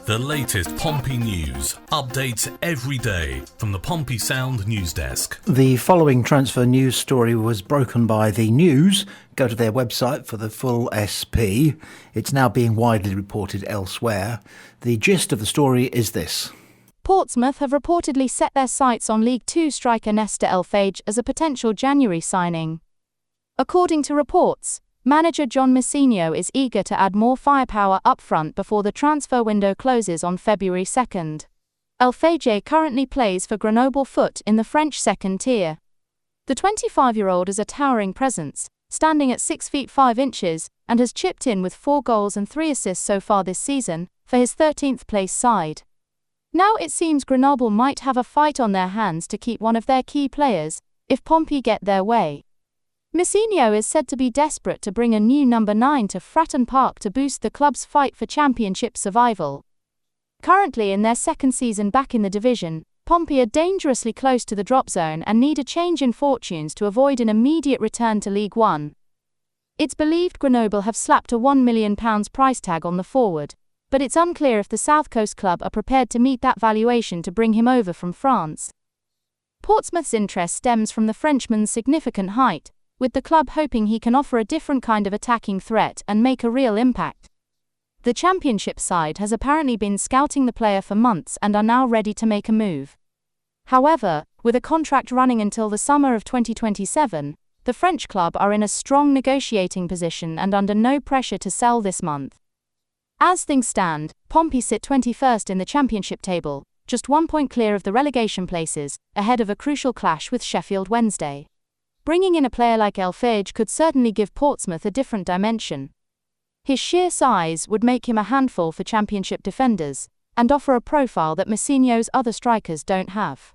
The latest Pompey news, updates every day from the Pompey Sound news desk. The following transfer news story was broken by The News. Go to their website for the full SP. It's now being widely reported elsewhere. The gist of the story is this. Portsmouth have reportedly set their sights on League Two striker Nesta Elfage as a potential January signing. According to reports, manager John Messinho is eager to add more firepower up front before the transfer window closes on February 2nd. Elfage currently plays for Grenoble Foot in the French second tier. The 25-year-old is a towering presence, standing at 6 feet 5 inches, and has chipped in with 4 goals and 3 assists so far this season, for his 13th place side. Now it seems Grenoble might have a fight on their hands to keep one of their key players, if Pompey get their way. Messinho is said to be desperate to bring a new number 9 to FRATTON Park to boost the club's fight for championship survival. Currently in their second season back in the division, Pompey are dangerously close to the drop zone and need a change in fortunes to avoid an immediate return to League One. It's believed Grenoble have slapped a £1 million price tag on the forward, but it's unclear if the South Coast club are prepared to meet that valuation to bring him over from France. Portsmouth's interest stems from the Frenchman's significant height, with the club hoping he can offer a different kind of attacking threat and make a real impact. The Championship side has apparently been scouting the player for months and are now ready to make a move. However, with a contract running until the summer of 2027, the French club are in a strong negotiating position and under no pressure to sell this month. As things stand, Pompey sit 21st in the Championship table, just 1 point clear of the relegation places, ahead of a crucial clash with Sheffield Wednesday. Bringing in a player like Elfage could certainly give Portsmouth a different dimension. His sheer size would make him a handful for Championship defenders, and offer a profile that Messinho's other strikers don't have.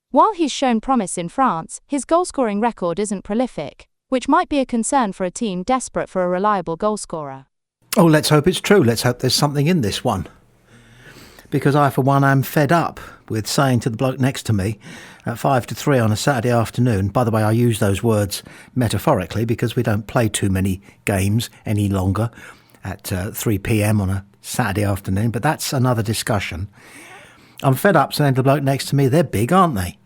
While he's shown promise in France, his goal-scoring record isn't prolific, which might be a concern for a team desperate for a reliable goalscorer. Oh, let's hope it's true. Let's hope there's something in this one. Because I, for one, am fed up with saying to the bloke next to me at 2:55 on a Saturday afternoon. By the way, I use those words metaphorically because we don't play too many games any longer at 3 p.m. on a Saturday afternoon, but that's another discussion. I'm fed up saying to the bloke next to me, they're big, aren't they?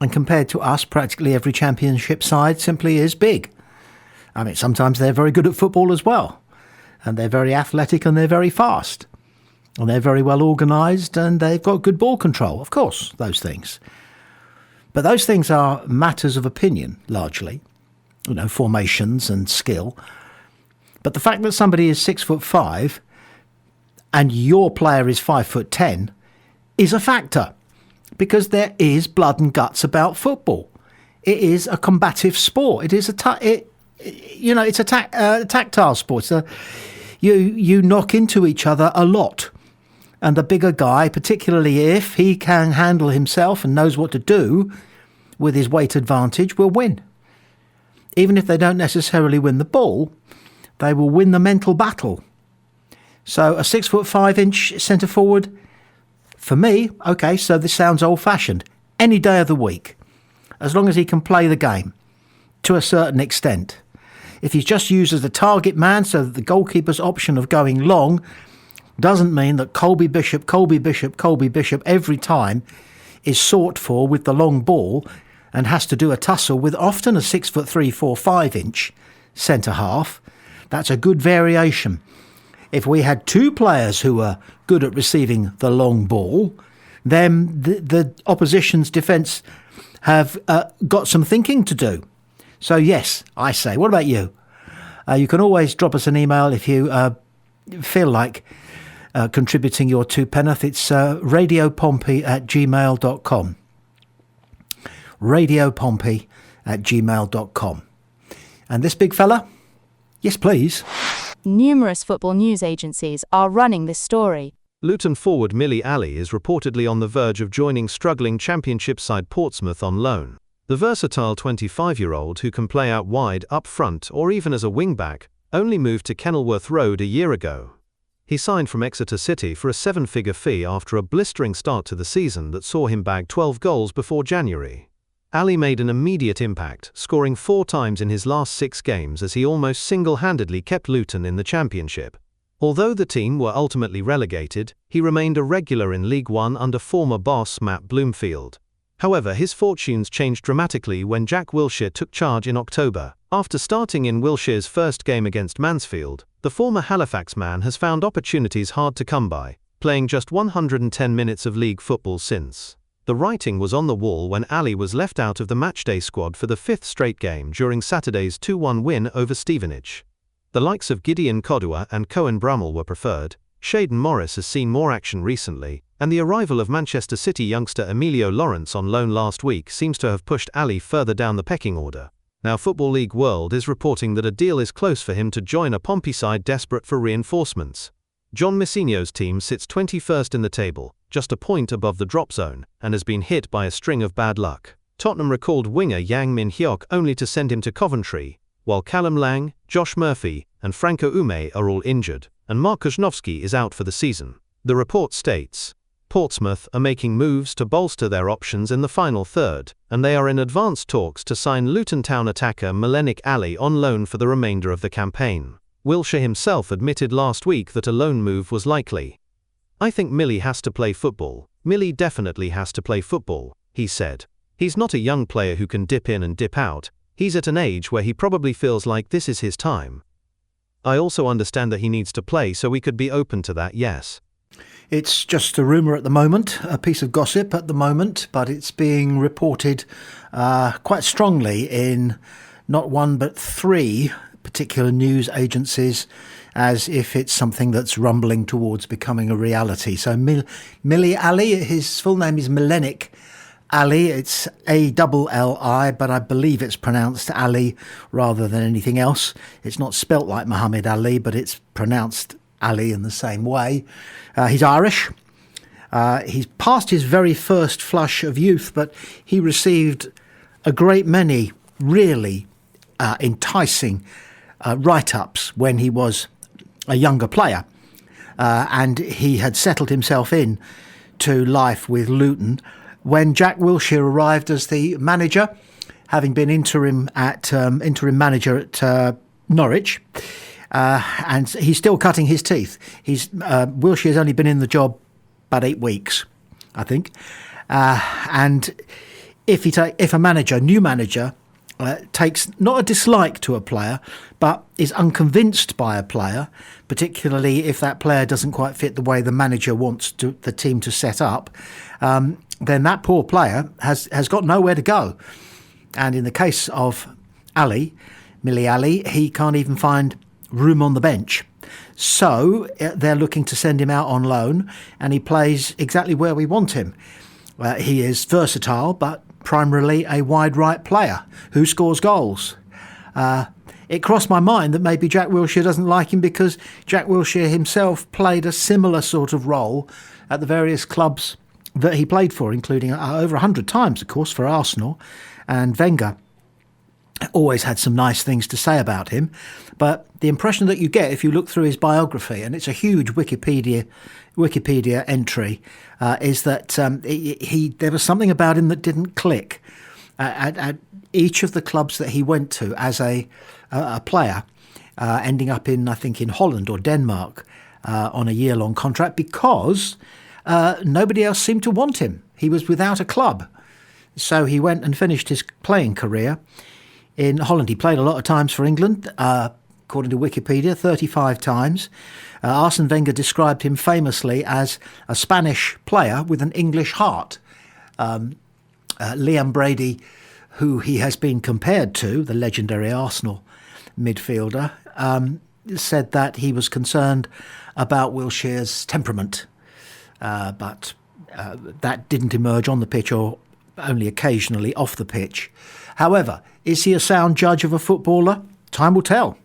And compared to us, practically every Championship side simply is big. I mean, sometimes they're very good at football as well. And they're very athletic and they're very fast. And they're very well organised and they've got good ball control. Of course, those things. But those things are matters of opinion, largely. You know, formations and skill. But the fact that somebody is 6'5" and your player is 5'10" is a factor. Because there is blood and guts about football. It is a combative sport. It is it's a tactile sport. You knock into each other a lot. And the bigger guy, particularly if he can handle himself and knows what to do with his weight advantage, will win. Even if they don't necessarily win the ball, they will win the mental battle. So a 6'5" centre forward, for me, okay, so this sounds old-fashioned, any day of the week, as long as he can play the game to a certain extent. If he's just used as a target man so that the goalkeeper's option of going long doesn't mean that Colby Bishop every time is sought for with the long ball and has to do a tussle with often a 6'3", 4", 5" centre half, that's a good variation. If we had 2 players who were good at receiving the long ball, then the opposition's defence have got some thinking to do. So yes, I say, what about you? You can always drop us an email if you feel like contributing your 2 penneth. It's radiopompey@gmail.com. radiopompey@gmail.com. And this big fella? Yes, please. Numerous football news agencies are running this story. Luton forward Millie Ali is reportedly on the verge of joining struggling Championship side Portsmouth on loan. The versatile 25-year-old who can play out wide, up front, or even as a wing-back, only moved to Kenilworth Road a year ago. He signed from Exeter City for a 7-figure fee after a blistering start to the season that saw him bag 12 goals before January. Ali made an immediate impact, scoring 4 times in his last 6 games as he almost single-handedly kept Luton in the Championship. Although the team were ultimately relegated, he remained a regular in League One under former boss Matt Bloomfield. However, his fortunes changed dramatically when Jack Wilshere took charge in October. After starting in Wilshere's first game against Mansfield, the former Halifax man has found opportunities hard to come by, playing just 110 minutes of league football since. The writing was on the wall when Ali was left out of the matchday squad for the fifth straight game during Saturday's 2-1 win over Stevenage. The likes of Gideon Kodua and Cohen Brummel were preferred. Shaden Morris has seen more action recently, and the arrival of Manchester City youngster Emilio Lawrence on loan last week seems to have pushed Ali further down the pecking order. Now Football League World is reporting that a deal is close for him to join a Pompey side desperate for reinforcements. John Messinio's team sits 21st in the table, just a point above the drop zone, and has been hit by a string of bad luck. Tottenham recalled winger Yang Min-hyuk only to send him to Coventry, while Callum Lang, Josh Murphy, and Franco Ume are all injured, and Mark Kozhnowski is out for the season. The report states, Portsmouth are making moves to bolster their options in the final third, and they are in advanced talks to sign Luton Town attacker Melenik Ali on loan for the remainder of the campaign. Wilshere himself admitted last week that a loan move was likely. I think Millie has to play football. Millie definitely has to play football, he said. He's not a young player who can dip in and dip out. He's at an age where he probably feels like this is his time. I also understand that he needs to play, so we could be open to that, yes. It's just a rumour at the moment, a piece of gossip at the moment, but it's being reported quite strongly in not one but three particular news agencies, as if it's something that's rumbling towards becoming a reality. So Millie Ali, his full name is Melenik Ali, it's A-double-L-I, but I believe it's pronounced Ali rather than anything else. It's not spelt like Muhammad Ali, but it's pronounced Ali in the same way. He's Irish. He's past his very first flush of youth, but he received a great many really enticing write-ups when he was a younger player. And he had settled himself in to life with Luton when Jack Wilshere arrived as the manager, having been interim manager at Norwich. And he's still cutting his teeth. Wilshere's only been in the job about 8 weeks, I think. And if a new manager takes not a dislike to a player, but is unconvinced by a player, particularly if that player doesn't quite fit the way the manager wants the team to set up, then that poor player has got nowhere to go. And in the case of Millie Ali, he can't even find room on the bench. So they're looking to send him out on loan, and he plays exactly where we want him. He is versatile, but primarily a wide right player who scores goals. It crossed my mind that maybe Jack Wilshere doesn't like him because Jack Wilshere himself played a similar sort of role at the various clubs that he played for, including over 100 times, of course, for Arsenal. And Wenger always had some nice things to say about him. But the impression that you get if you look through his biography, and it's a huge Wikipedia entry, is that there was something about him that didn't click. At each of the clubs that he went to as a player, ending up in Holland or Denmark on a year-long contract because nobody else seemed to want him. He was without a club. So he went and finished his playing career in Holland. He played a lot of times for England, according to Wikipedia, 35 times. Arsene Wenger described him famously as a Spanish player with an English heart. Liam Brady, who he has been compared to, the legendary Arsenal midfielder, said that he was concerned about Wilshere's temperament. But that didn't emerge on the pitch or only occasionally off the pitch. However, is he a sound judge of a footballer? Time will tell.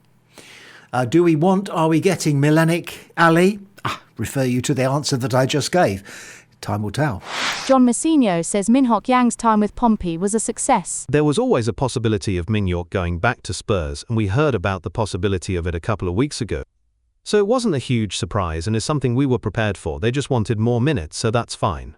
Are we getting Melenik Ali? Refer you to the answer that I just gave. Time will tell. John Messinio says Min-hyuk Yang's time with Pompey was a success. There was always a possibility of Min-hyuk going back to Spurs, and we heard about the possibility of it a couple of weeks ago. So it wasn't a huge surprise and is something we were prepared for. They just wanted more minutes, so that's fine.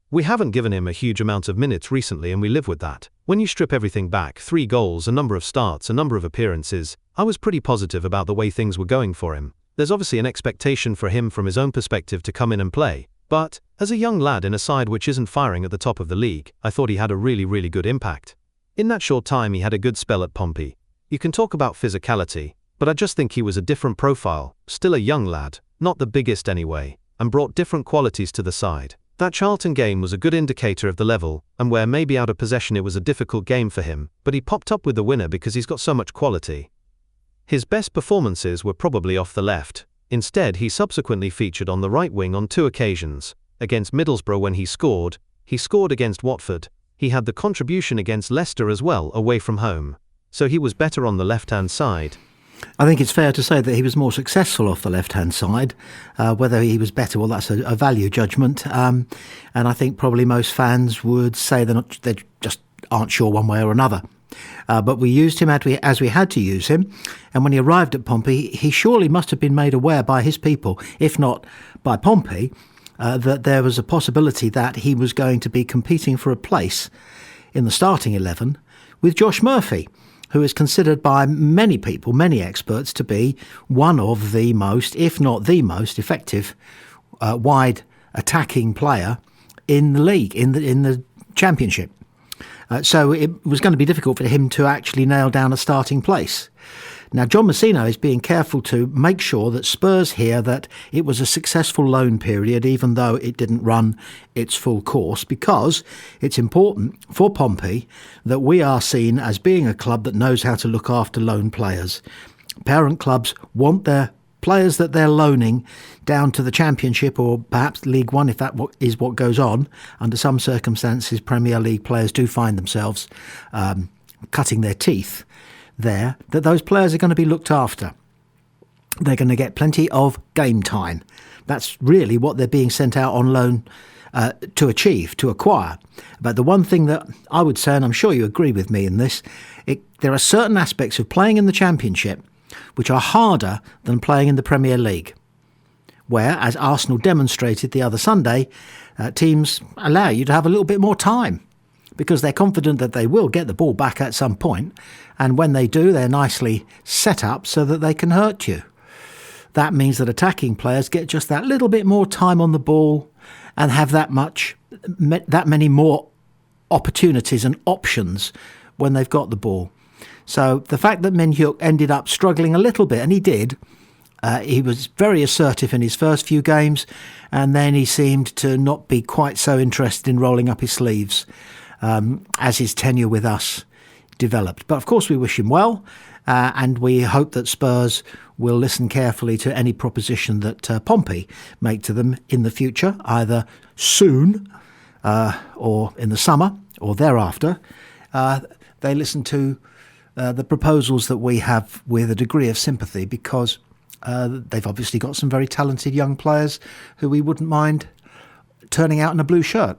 We haven't given him a huge amount of minutes recently, and we live with that. When you strip everything back, 3 goals, a number of starts, a number of appearances, I was pretty positive about the way things were going for him. There's obviously an expectation for him from his own perspective to come in and play, but as a young lad in a side which isn't firing at the top of the league, I thought he had a really good impact. In that short time he had a good spell at Pompey. You can talk about physicality, but I just think he was a different profile, still a young lad, not the biggest anyway, and brought different qualities to the side. That Charlton game was a good indicator of the level, and where maybe out of possession it was a difficult game for him, but he popped up with the winner because he's got so much quality. His best performances were probably off the left. Instead, he subsequently featured on the right wing on 2 occasions. Against Middlesbrough when he scored against Watford. He had the contribution against Leicester as well, away from home. So he was better on the left-hand side. I think it's fair to say that he was more successful off the left-hand side. Whether he was better, well, that's a value judgment. And I think probably most fans would say they just aren't sure one way or another. But we used him as we had to use him. And when he arrived at Pompey, he surely must have been made aware by his people, if not by Pompey, that there was a possibility that he was going to be competing for a place in the starting 11 with Josh Murphy, who is considered by many people, many experts, to be one of the most, if not the most effective wide attacking player in the league, in the Championship. So it was going to be difficult for him to actually nail down a starting place. Now, John Messino is being careful to make sure that Spurs hear that it was a successful loan period, even though it didn't run its full course, because it's important for Pompey that we are seen as being a club that knows how to look after loan players. Parent clubs want their players that they're loaning down to the Championship or perhaps League One, if that is what goes on. Under some circumstances, Premier League players do find themselves cutting their teeth there, that those players are going to be looked after. They're going to get plenty of game time. That's really what they're being sent out on loan to achieve, to acquire. But the one thing that I would say, and I'm sure you agree with me in this, there are certain aspects of playing in the Championship which are harder than playing in the Premier League, where, as Arsenal demonstrated the other Sunday, teams allow you to have a little bit more time because they're confident that they will get the ball back at some point, and when they do, they're nicely set up so that they can hurt you. That means that attacking players get just that little bit more time on the ball and have that many more opportunities and options when they've got the ball. So the fact that Min-hyuk ended up struggling a little bit, and he did, he was very assertive in his first few games, and then he seemed to not be quite so interested in rolling up his sleeves as his tenure with us developed. But of course we wish him well, and we hope that Spurs will listen carefully to any proposition that Pompey make to them in the future, either soon or in the summer or thereafter. They listen to the proposals that we have with a degree of sympathy, because they've obviously got some very talented young players who we wouldn't mind turning out in a blue shirt.